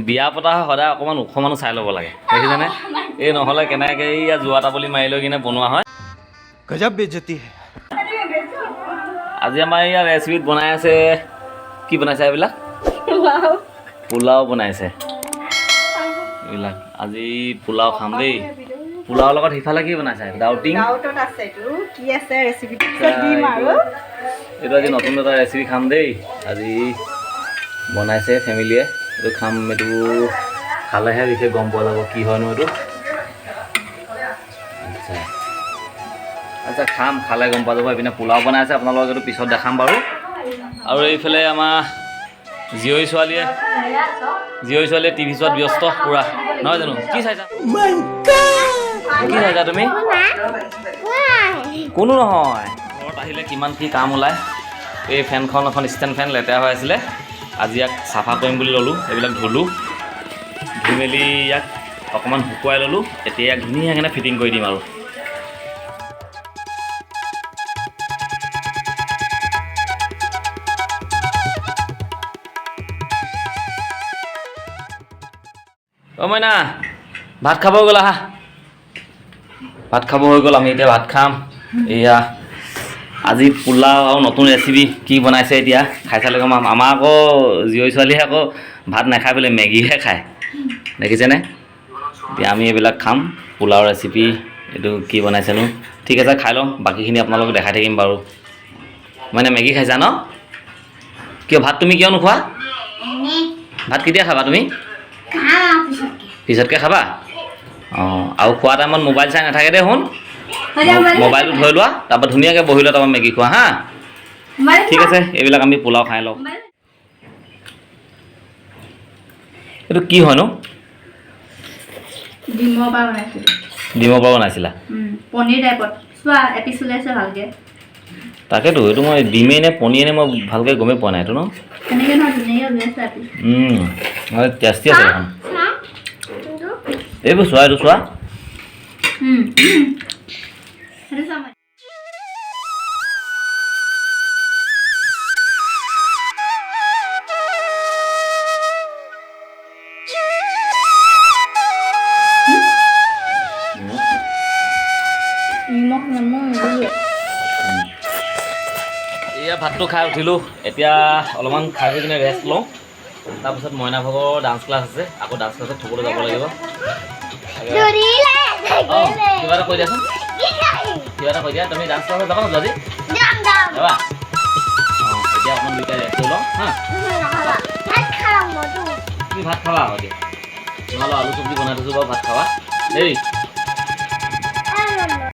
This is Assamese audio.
বিয়া পতা সদায় অকণমান ওখ মানুহ চাই ল'ব লাগে দেখিছেনে এই নহ'লে কেনেকৈ ইয়াত যোৱা তাবলি মাৰি লৈ কিনে বনোৱা হয় গজব বেজতি আজি আমাৰ ইয়াৰ ৰেচিপিত বনাই আছে কি বনাইছে এইবিলাক পোলাও বনাইছে এইবিলাক আজি পোলাও খাম দেই পোলাওৰ লগত সিফালে কি বনাইছে ডাউটিং এইটো আজি নতুন এটা ৰেচিপি খাম দেই আজি বনাইছে ফেমিলিয়ে এইটো খাম এইটো খালেহে বিশেষ গম পোৱা যাব কি হয়নো এইটো আচ্ছা আচ্ছা খাম খালে গম পোৱা যাব এইপিনে পোলাও বনাইছে আপোনালোকক এইটো পিছত দেখাম বাৰু আৰু এইফালে আমাৰ জীয়ৰী ছোৱালীয়ে টিভি চোৱাত ব্যস্ত পুৰা নহয় জানো কি চাইছা কি চাইছা তুমি কোনো নহয় ঘৰত আহিলে কিমান কি কাম ওলায় এই ফেনখন এখন ষ্টেণ্ড ফেন লেতেৰা হৈ আছিলে আজি ইয়াক চাফা কৰিম বুলি ল'লোঁ এইবিলাক ধুলোঁ ধুই মেলি ইয়াক অকণমান শুকুৱাই ল'লোঁ এতিয়া ইয়াক ধুনীয়াকৈ ফিটিং কৰি দিম আৰু অ' মইনা ভাত খাব হৈ গ'ল আহা ভাত খাব হৈ গ'ল আমি এতিয়া ভাত খাম এয়া আজি পোলাও আৰু নতুন ৰেচিপি কি বনাইছে এতিয়া খাই চালে গম পাম আমাৰ আকৌ জীয়ৰী ছোৱালীহে আকৌ ভাত নাখায় বোলে মেগীহে খায় দেখিছেনে এতিয়া আমি এইবিলাক খাম পোলাও ৰেচিপি এইটো কি বনাইছেনো ঠিক আছে খাই লওঁ বাকীখিনি আপোনালোকক দেখাই থাকিম বাৰু মানে মেগী খাইছা ন কিয় ভাত তুমি কিয় নোখোৱা ভাত কেতিয়া খাবা তুমি পিছতকৈ খাবা অঁ আৰু খোৱা টাইমত মোবাইল চাই নাথাকে দে শুন মোবাইলটো ধৰি লোৱা তাৰপৰা ধুনীয়াকৈ বহি লোৱা তাৰপৰা মেগী খোৱা হা ঠিক আছে এইবিলাক আমি পোলাও খাই লওঁ এইটো কি হয়নো ডিমৰ পৰা বনাইছিলা পনীৰ টাইপত চোৱা এপিচ ওলাইছে ভালকৈ তাকেতো এইটো মই ডিমেই নে পনীৰ নে মই ভালকৈ গমেই পোৱা নাই এইটো ন তেনেকৈ নহয় ধুনীয়াকৈ ওলাইছে এপিচ টেষ্টি আছে দেখোন এইবোৰ চোৱা এইটো চোৱা সেইটো চাম এয়া ভাতটো খাই উঠিলোঁ এতিয়া অলপমান খাই কিনে ৰেষ্ট লওঁ তাৰপিছত মইনা ভাগৰ ডান্স ক্লাছ আছে আকৌ ডান্স ক্লাছত থ'বলৈ যাব লাগিব অঁ কিবা এটা কৈ দিয়াচোন কিবা এটা কৈ দিয়া তুমি ডান্স ক্লাছত যাবা ন আজি যাবা অঁ এতিয়া অকণমান দুইটা ৰেষ্ট লৈ লওঁ হা তুমি ভাত খাবা আকৌ দিয়া নহ'লে আলু চব্জি বনাই থৈছোঁ বাৰু ভাত খাবা দেই